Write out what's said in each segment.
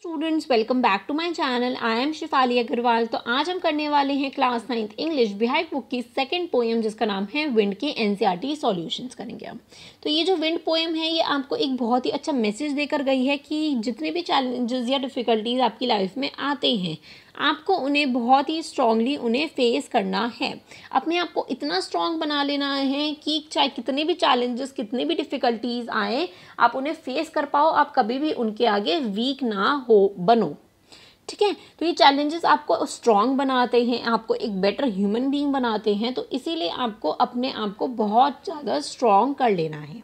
Students welcome back to my channel. I am Shifali Agarwal. तो आज हम करने वाले हैं क्लास 9th इंग्लिश बिहाइंड बुक की सेकंड पोएम जिसका नाम है विंड के एनसीईआरटी सॉल्यूशंस करेंगे हम। तो ये जो विंड पोएम है ये आपको एक बहुत ही अच्छा मैसेज देकर गई है कि जितने भी चैलेंजेस या डिफ़िकल्टीज आपकी लाइफ में आते हैं आपको उन्हें बहुत ही स्ट्रांगली उन्हें फेस करना है। अपने आप को इतना स्ट्रांग बना लेना है कि चाहे कितने भी चैलेंजेस कितने भी डिफ़िकल्टीज आए आप उन्हें फेस कर पाओ, आप कभी भी उनके आगे वीक ना हो बनो। ठीक है, तो ये चैलेंजेस आपको स्ट्रांग बनाते हैं, आपको एक बेटर ह्यूमन बीइंग बनाते हैं, तो इसीलिए आपको अपने आप को बहुत ज़्यादा स्ट्रांग कर लेना है।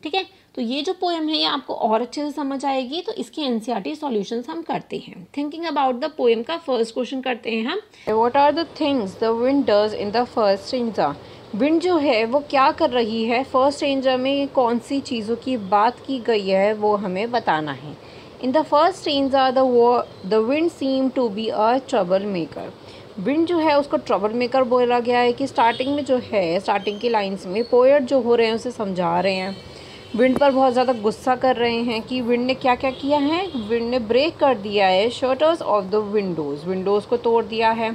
ठीक है, तो ये जो पोएम है ये आपको और अच्छे से समझ आएगी। तो इसके एनसीईआरटी सॉल्यूशंस हम करते हैं। थिंकिंग अबाउट द पोएम का फर्स्ट क्वेश्चन करते हैं हम। What are the things the wind does in the first stanza. Wind जो है वो क्या कर रही है फर्स्ट स्टेंजा में, कौन सी चीज़ों की बात की गई है वो हमें बताना है। In the first stanza the wind seem to be a troublemaker. Wind जो है उसको ट्रबल मेकर बोला गया है कि स्टार्टिंग में जो है स्टार्टिंग की लाइन्स में पोएट जो हो रहे हैं उसे समझा रहे हैं, विंड पर बहुत ज़्यादा गुस्सा कर रहे हैं कि विंड ने क्या क्या किया है। विंड ने ब्रेक कर दिया है शटर्स ऑफ द विंडोज़ को तोड़ दिया है।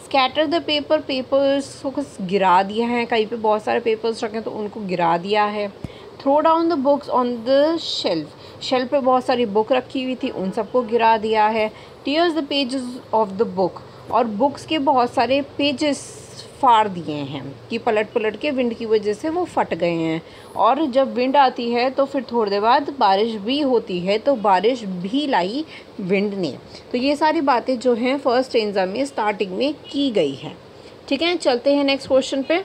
स्कैटर द पेपर्स को गिरा दिया है, कहीं पे बहुत सारे पेपर्स रखे तो उनको गिरा दिया है। Throw down the books on the shelf पे बहुत सारी बुक रखी हुई थी उन सबको गिरा दिया है। Tears the pages of the book, और बुक्स के बहुत सारे पेजेस फाड़ दिए हैं कि पलट के विंड की वजह से वो फट गए हैं। और जब विंड आती है तो फिर थोड़ी देर बाद बारिश भी होती है, तो बारिश भी लाई विंड ने। तो ये सारी बातें जो हैं फर्स्ट स्टेंजा में स्टार्टिंग में की गई है। ठीक है, चलते हैं नेक्स्ट क्वेश्चन पे।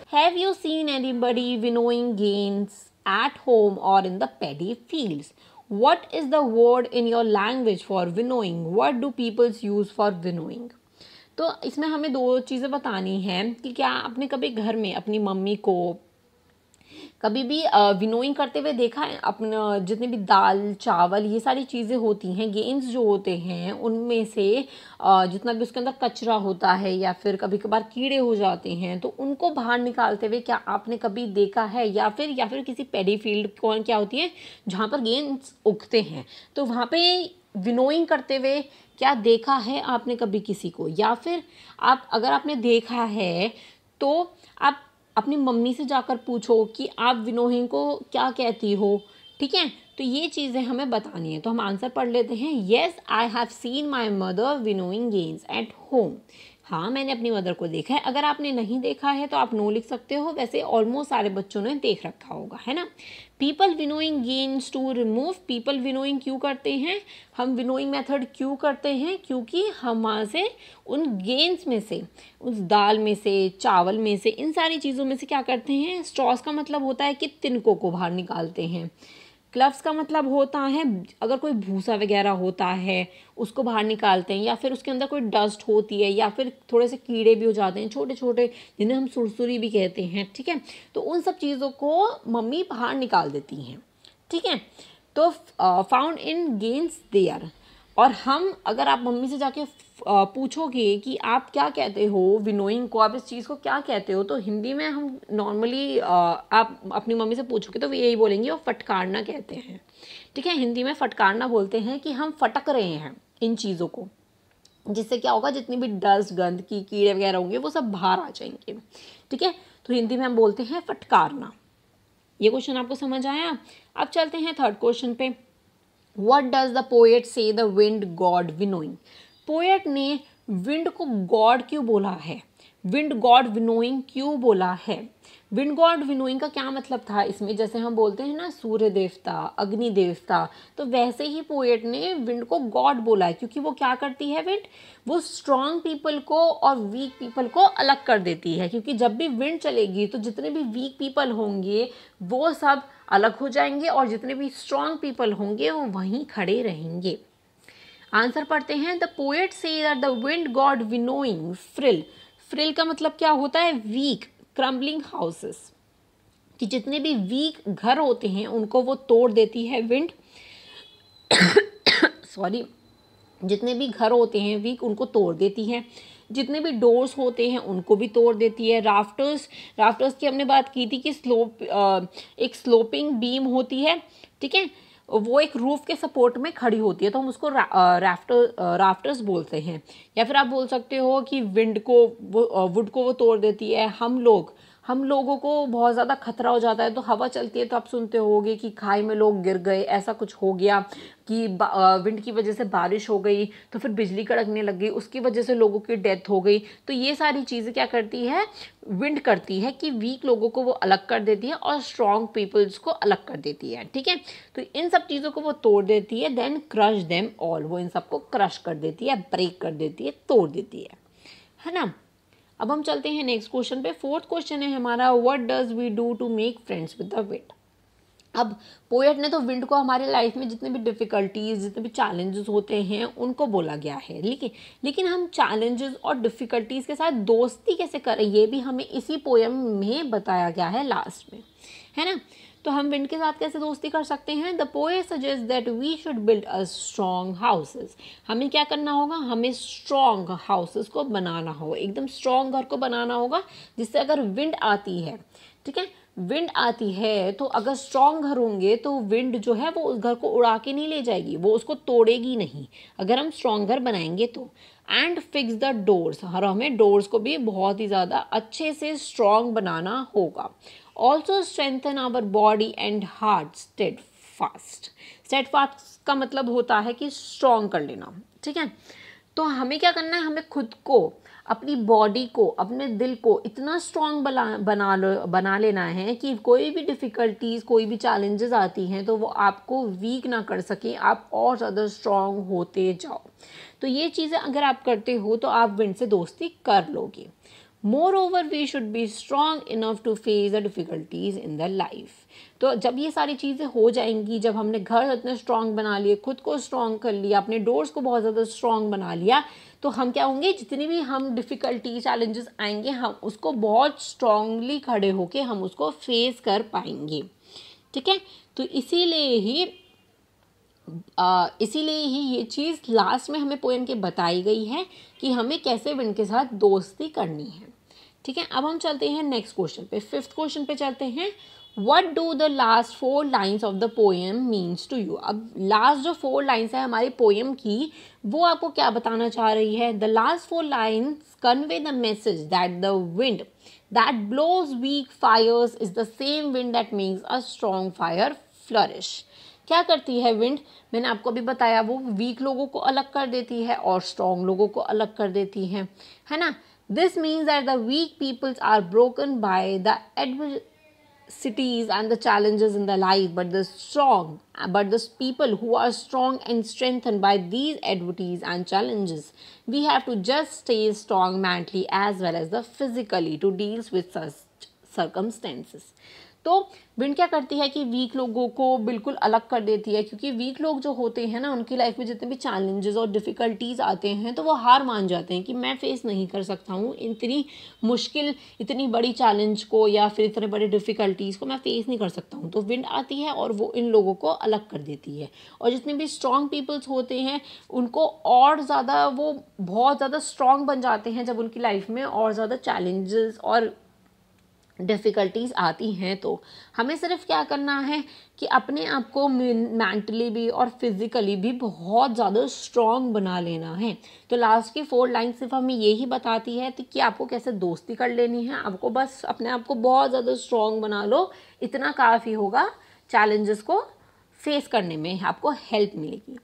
Have you seen anybody winnowing grains at home और in the paddy fields? What is the word in your language for winnowing? What do people use for winnowing? तो इसमें हमें दो चीज़ें बतानी हैं कि क्या आपने कभी घर में अपनी मम्मी को कभी भी विनोइंग करते हुए देखा है। अपना जितने भी दाल चावल ये सारी चीज़ें होती हैं, गेन्स जो होते हैं उनमें से जितना भी उसके अंदर कचरा होता है या फिर कभी कभार कीड़े हो जाते हैं तो उनको बाहर निकालते हुए क्या आपने कभी देखा है? या फिर किसी पैडी फील्ड कौन क्या होती है जहाँ पर गेन्स उगते हैं तो वहाँ पे विनोइंग करते हुए क्या देखा है आपने कभी किसी को? या फिर आप अगर आपने देखा है तो आप अपनी मम्मी से जाकर पूछो कि आप विनोइंग को क्या कहती हो। ठीक है, तो ये चीज़ें हमें बतानी है। तो हम आंसर पढ़ लेते हैं। Yes I have seen my mother winnowing grains at home. हाँ, मैंने अपनी मदर को देखा है। अगर आपने नहीं देखा है तो आप नो लिख सकते हो, वैसे ऑलमोस्ट सारे बच्चों ने देख रखा होगा, है ना। People winnowing grains to remove. People winnowing क्यों करते हैं हम, विनोइंग मेथड क्यों करते हैं? क्योंकि हम वहाँ से उन गेन्स में से, उस दाल में से, चावल में से, इन सारी चीज़ों में से क्या करते हैं, स्ट्रॉस का मतलब होता है कि तिनकों को बाहर निकालते हैं। क्लव्स का मतलब होता है अगर कोई भूसा वगैरह होता है उसको बाहर निकालते हैं, या फिर उसके अंदर कोई डस्ट होती है, या फिर थोड़े से कीड़े भी हो जाते हैं छोटे छोटे जिन्हें हम सुरसुरी भी कहते हैं। ठीक है, तो उन सब चीज़ों को मम्मी बाहर निकाल देती हैं। ठीक है, तो फाउंड इन गेन्स देयर। और हम अगर आप मम्मी से जाके पूछोगे कि आप क्या कहते हो विनोइंग को, आप इस चीज़ को क्या कहते हो, तो हिंदी में हम नॉर्मली आप अपनी मम्मी से पूछोगे तो वे यही बोलेंगे वो फटकारना कहते हैं। ठीक है, हिंदी में फटकारना बोलते हैं कि हम फटक रहे हैं इन चीज़ों को, जिससे क्या होगा जितनी भी डस्ट गंद की कीड़े वगैरह होंगे वो सब बाहर आ जाएंगे। ठीक है, तो हिंदी में हम बोलते हैं फटकारना। ये क्वेश्चन आपको समझ आया। अब चलते हैं थर्ड क्वेश्चन पे। What does the poet say the wind god winnowing? Poet ने विंड को गॉड क्यों बोला है, विंड गॉड विनोइंग क्यों बोला है? विंड गॉड विनोइंग का क्या मतलब था इसमें, जैसे हम बोलते हैं ना सूर्य देवता, अग्नि देवता, तो वैसे ही पोएट ने विंड को गॉड बोला है क्योंकि वो क्या करती है विंड, वो स्ट्रॉन्ग पीपल को और वीक पीपल को अलग कर देती है। क्योंकि जब भी विंड चलेगी तो जितने भी वीक पीपल होंगे वो सब अलग हो जाएंगे और जितने भी स्ट्रॉन्ग पीपल होंगे वो वहीं खड़े रहेंगे। आंसर पढ़ते हैं। The poet say that the wind God winnowing frill. Frill का मतलब क्या होता है, वीक क्रम्बलिंग हाउसेस, कि जितने भी वीक घर होते हैं उनको वो तोड़ देती है विंड। सॉरी, जितने भी घर होते हैं वीक उनको तोड़ देती है। जितने भी डोर्स होते हैं उनको भी तोड़ देती है। राफ्टर्स की हमने बात की थी कि एक स्लोपिंग बीम होती है। ठीक है, वो एक रूफ के सपोर्ट में खड़ी होती है, तो हम उसको राफ्टर्स बोलते हैं। या फिर आप बोल सकते हो कि विंड को वुड को वो तोड़ देती है। हम लोगों को बहुत ज़्यादा खतरा हो जाता है तो हवा चलती है, तो आप सुनते होगे कि खाई में लोग गिर गए, ऐसा कुछ हो गया कि विंड की वजह से बारिश हो गई, तो फिर बिजली कड़कने लग गई, उसकी वजह से लोगों की डेथ हो गई। तो ये सारी चीज़ें क्या करती है, विंड करती है कि वीक लोगों को वो अलग कर देती है और स्ट्रॉन्ग पीपल्स को अलग कर देती है। ठीक है, तो इन सब चीज़ों को वो तोड़ देती है, देन क्रश देम ऑल, वो इन सबको क्रश कर देती है, ब्रेक कर देती है, तोड़ देती है ना। अब हम चलते हैं नेक्स्ट क्वेश्चन पे। फोर्थ क्वेश्चन है हमारा, what does we do to make friends with the wind. अब पोएट ने तो विंड को हमारे लाइफ में जितने भी डिफ़िकल्टीज, जितने भी चैलेंजेस होते हैं उनको बोला गया है, लेकिन हम चैलेंजेस और डिफ़िकल्टीज के साथ दोस्ती कैसे करें, ये भी हमें इसी पोएम में बताया गया है लास्ट में, है ना। तो हम विंड के साथ कैसे दोस्ती कर सकते हैं। The poet suggest that we should build a strong houses. हमें क्या करना होगा, हमें स्ट्रॉन्ग हाउसेस को बनाना होगा, एकदम स्ट्रॉन्ग घर को बनाना होगा, जिससे अगर विंड आती है, ठीक है, विंड आती है तो अगर स्ट्रॉन्ग घर होंगे तो विंड जो है वो उस घर को उड़ा के नहीं ले जाएगी, वो उसको तोड़ेगी नहीं, अगर हम स्ट्रॉन्ग घर बनाएंगे तो। एंड फिक्स द डोर्स, और हमें डोर्स को भी बहुत ही ज़्यादा अच्छे से स्ट्रॉन्ग बनाना होगा। Also strengthen our body and heart steadfast. Steadfast का मतलब होता है कि स्ट्रॉन्ग कर लेना, ठीक है। तो हमें क्या करना है, हमें खुद को, अपनी बॉडी को, अपने दिल को इतना स्ट्रॉन्ग बना लेना है कि कोई भी डिफ़िकल्टीज, कोई भी चैलेंजेस आती हैं तो वो आपको वीक ना कर सके, आप और ज़्यादा स्ट्रॉन्ग होते जाओ। तो ये चीज़ें अगर आप करते हो तो आप विंड से दोस्ती कर लोगे। Moreover, we should be strong enough to face the difficulties in the life. तो जब ये सारी चीज़ें हो जाएंगी, जब हमने घर इतने स्ट्रॉन्ग बना लिए, खुद को स्ट्रॉन्ग कर लिया, अपने डोर्स को बहुत ज़्यादा स्ट्रॉन्ग बना लिया, तो हम क्या होंगे, जितनी भी हम डिफ़िकल्टी चैलेंजेस आएंगे हम उसको बहुत स्ट्रॉन्गली खड़े होके हम उसको फेस कर पाएंगे। ठीक है, तो इसीलिए ही ये चीज़ लास्ट में हमें पोएम के बताई गई है कि हमें कैसे विंड के साथ दोस्ती करनी है। ठीक है, अब हम चलते हैं नेक्स्ट क्वेश्चन पे, फिफ्थ क्वेश्चन पे चलते हैं। What do the last 4 lines of the poem means to you? अब लास्ट जो 4 लाइन्स है हमारी पोएम की, वो आपको क्या बताना चाह रही है। The last 4 lines convey the message that the wind that blows weak fires is the same wind that makes a strong fire flourish. क्या करती है विंड, मैंने आपको अभी बताया, वो वीक लोगों को अलग कर देती है और स्ट्रॉन्ग लोगों को अलग कर देती है ना। This means that the weak peoples are broken by the adversities and the challenges in their life, but the people who are strong and strengthened by these adversities and challenges, we have to just stay strong mentally as well as the physically to deal with such circumstances. तो wind क्या करती है कि week लोगों को बिल्कुल अलग कर देती है, क्योंकि वीक लोग जो होते हैं ना, उनकी लाइफ में जितने भी चैलेंजेस और डिफ़िकल्टीज आते हैं तो वो हार मान जाते हैं कि मैं फेस नहीं कर सकता हूँ इतनी मुश्किल, इतनी बड़ी चैलेंज को या फिर इतने बड़े डिफ़िकल्टीज़ को मैं फेस नहीं कर सकता हूँ। तो विंड आती है और वो इन लोगों को अलग कर देती है, और जितने भी स्ट्रॉन्ग पीपल्स होते हैं उनको और ज़्यादा, वो बहुत ज़्यादा स्ट्रॉन्ग बन जाते हैं जब उनकी लाइफ में और ज़्यादा चैलेंजेस और डिफ़िकल्टीज आती हैं। तो हमें सिर्फ क्या करना है कि अपने आप को मेंटली भी और फिज़िकली भी बहुत ज़्यादा स्ट्रॉन्ग बना लेना है। तो लास्ट की 4 लाइन सिर्फ हमें यही बताती है कि आपको कैसे दोस्ती कर लेनी है। आपको बस अपने आप को बहुत ज़्यादा स्ट्रॉन्ग बना लो, इतना काफ़ी होगा, चैलेंजेस को फेस करने में आपको हेल्प मिलेगी।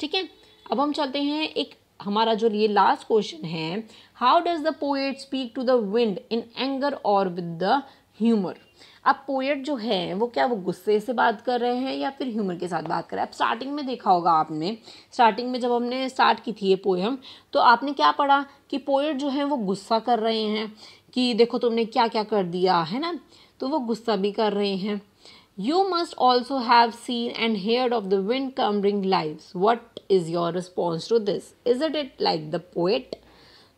ठीक है, अब हम चलते हैं एक हमारा जो ये लास्ट क्वेश्चन है, how does the poet speak to the wind in anger और विद द ह्यूमर। अब पोएट जो है वो क्या, वो गुस्से से बात कर रहे हैं या फिर ह्यूमर के साथ बात कर रहे हैं। अब स्टार्टिंग में देखा होगा आपने, स्टार्टिंग में जब हमने स्टार्ट की थी ये पोएम, तो आपने क्या पढ़ा कि पोएट जो है वो गुस्सा कर रहे हैं कि देखो तुमने क्या क्या कर दिया, है ना, तो वो गुस्सा भी कर रहे हैं। You must also have seen and heard of the wind come bring lives. What is your response to this? Isn't it like the poet?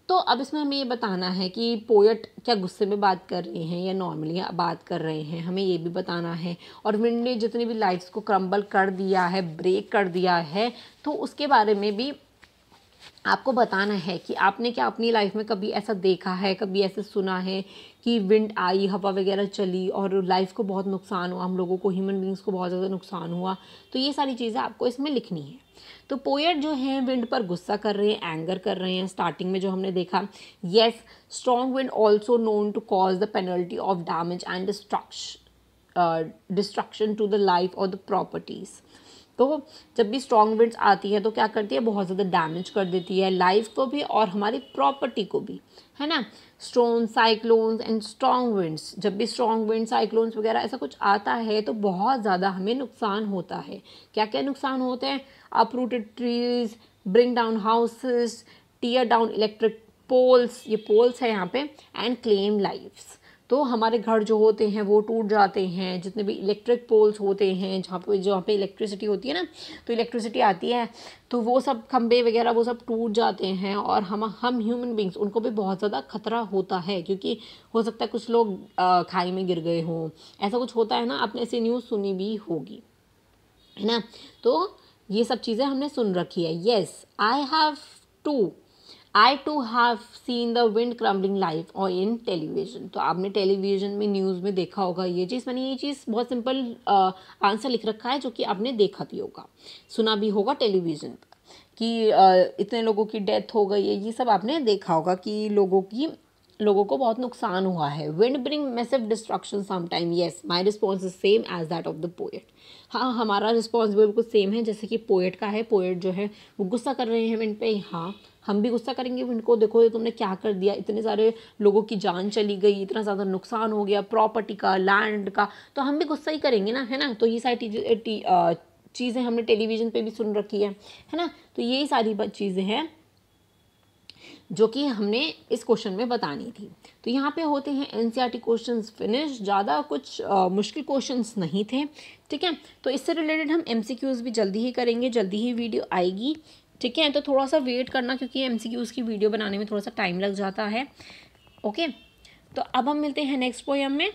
तो अब इसमें हमें ये बताना है कि पोएट क्या गुस्से में बात कर रहे हैं या नॉर्मली बात कर रहे हैं, हमें ये भी बताना है। और विंड ने जितनी भी लाइफ्स को क्रम्बल कर दिया है, ब्रेक कर दिया है, तो उसके बारे में भी आपको बताना है कि आपने क्या अपनी लाइफ में कभी ऐसा देखा है, कभी ऐसे सुना है कि विंड आई, हवा वगैरह चली और लाइफ को बहुत नुकसान हुआ, हम लोगों को, ह्यूमन बींग्स को बहुत ज़्यादा नुकसान हुआ। तो ये सारी चीज़ें आपको इसमें लिखनी है। तो पोएट जो है विंड पर गुस्सा कर रहे हैं, एंगर कर रहे हैं। स्टार्टिंग में जो हमने देखा, yes, strong wind also known to cause the penalty of damage and destruction to the life और द प्रॉपर्टीज़। तो जब भी स्ट्रॉन्ग विंड्स आती है तो क्या करती है, बहुत ज़्यादा डैमेज कर देती है लाइफ को भी और हमारी प्रॉपर्टी को भी, है ना। Storm, cyclones and strong winds, जब भी स्ट्रॉन्ग विंड, साइक्लोन्स वगैरह ऐसा कुछ आता है तो बहुत ज़्यादा हमें नुकसान होता है। क्या क्या नुकसान होते हैं, uprooted trees, bring down houses, tear down electric poles, ये पोल्स है यहाँ पे, एंड क्लेम लाइफ्स। तो हमारे घर जो होते हैं वो टूट जाते हैं, जितने भी इलेक्ट्रिक पोल्स होते हैं जहाँ पे इलेक्ट्रिसिटी होती है ना, तो इलेक्ट्रिसिटी आती है तो वो सब खंबे वगैरह वो सब टूट जाते हैं और हम ह्यूमन बींग्स, उनको भी बहुत ज़्यादा खतरा होता है, क्योंकि हो सकता है कुछ लोग खाई में गिर गए हों, ऐसा कुछ होता है ना, आपने ऐसी न्यूज़ सुनी भी होगी, है ना। तो ये सब चीज़ें हमने सुन रखी है। Yes, I too have seen the wind crumbling live और इन टेलीविजन। तो आपने टेलीविजन में, न्यूज़ में देखा होगा ये चीज़। मैंने ये चीज़ बहुत सिंपल आंसर लिख रखा है जो कि आपने देखा भी होगा, सुना भी होगा टेलीविजन पर कि इतने लोगों की डेथ हो गई है, ये सब आपने देखा होगा कि लोगों को बहुत नुकसान हुआ है। Wind bring massive destruction sometime. Yes, my response is same as that of the poet. हाँ, हमारा रिस्पॉन्स बिल्कुल सेम है जैसे कि पोएट का है। पोएट जो है वो गुस्सा कर रहे हैं विंड पे। हाँ, हम भी गुस्सा करेंगे विंड को, देखो ये तुमने क्या कर दिया, इतने सारे लोगों की जान चली गई, इतना ज़्यादा नुकसान हो गया प्रॉपर्टी का, लैंड का, तो हम भी गुस्सा ही करेंगे ना, है ना। तो ये सारी चीज़ें हमने टेलीविज़न पे भी सुन रखी है ना। तो यही सारी चीज़ें हैं जो कि हमने इस क्वेश्चन में बतानी थी। तो यहाँ पे होते हैं एनसीईआरटी क्वेश्चंस फिनिश। ज़्यादा कुछ मुश्किल क्वेश्चंस नहीं थे, ठीक है। तो इससे रिलेटेड हम एमसीक्यूज़ भी जल्दी ही करेंगे, जल्दी ही वीडियो आएगी, ठीक है। तो थोड़ा सा वेट करना क्योंकि एमसीक्यूज़ की वीडियो बनाने में थोड़ा सा टाइम लग जाता है, ओके। तो अब हम मिलते हैं नेक्स्ट पोएम में,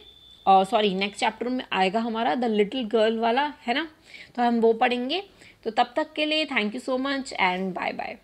नेक्स्ट चैप्टर में आएगा हमारा द लिटिल गर्ल वाला, है ना। तो हम वो पढ़ेंगे। तो तब तक के लिए thank you so much and bye bye.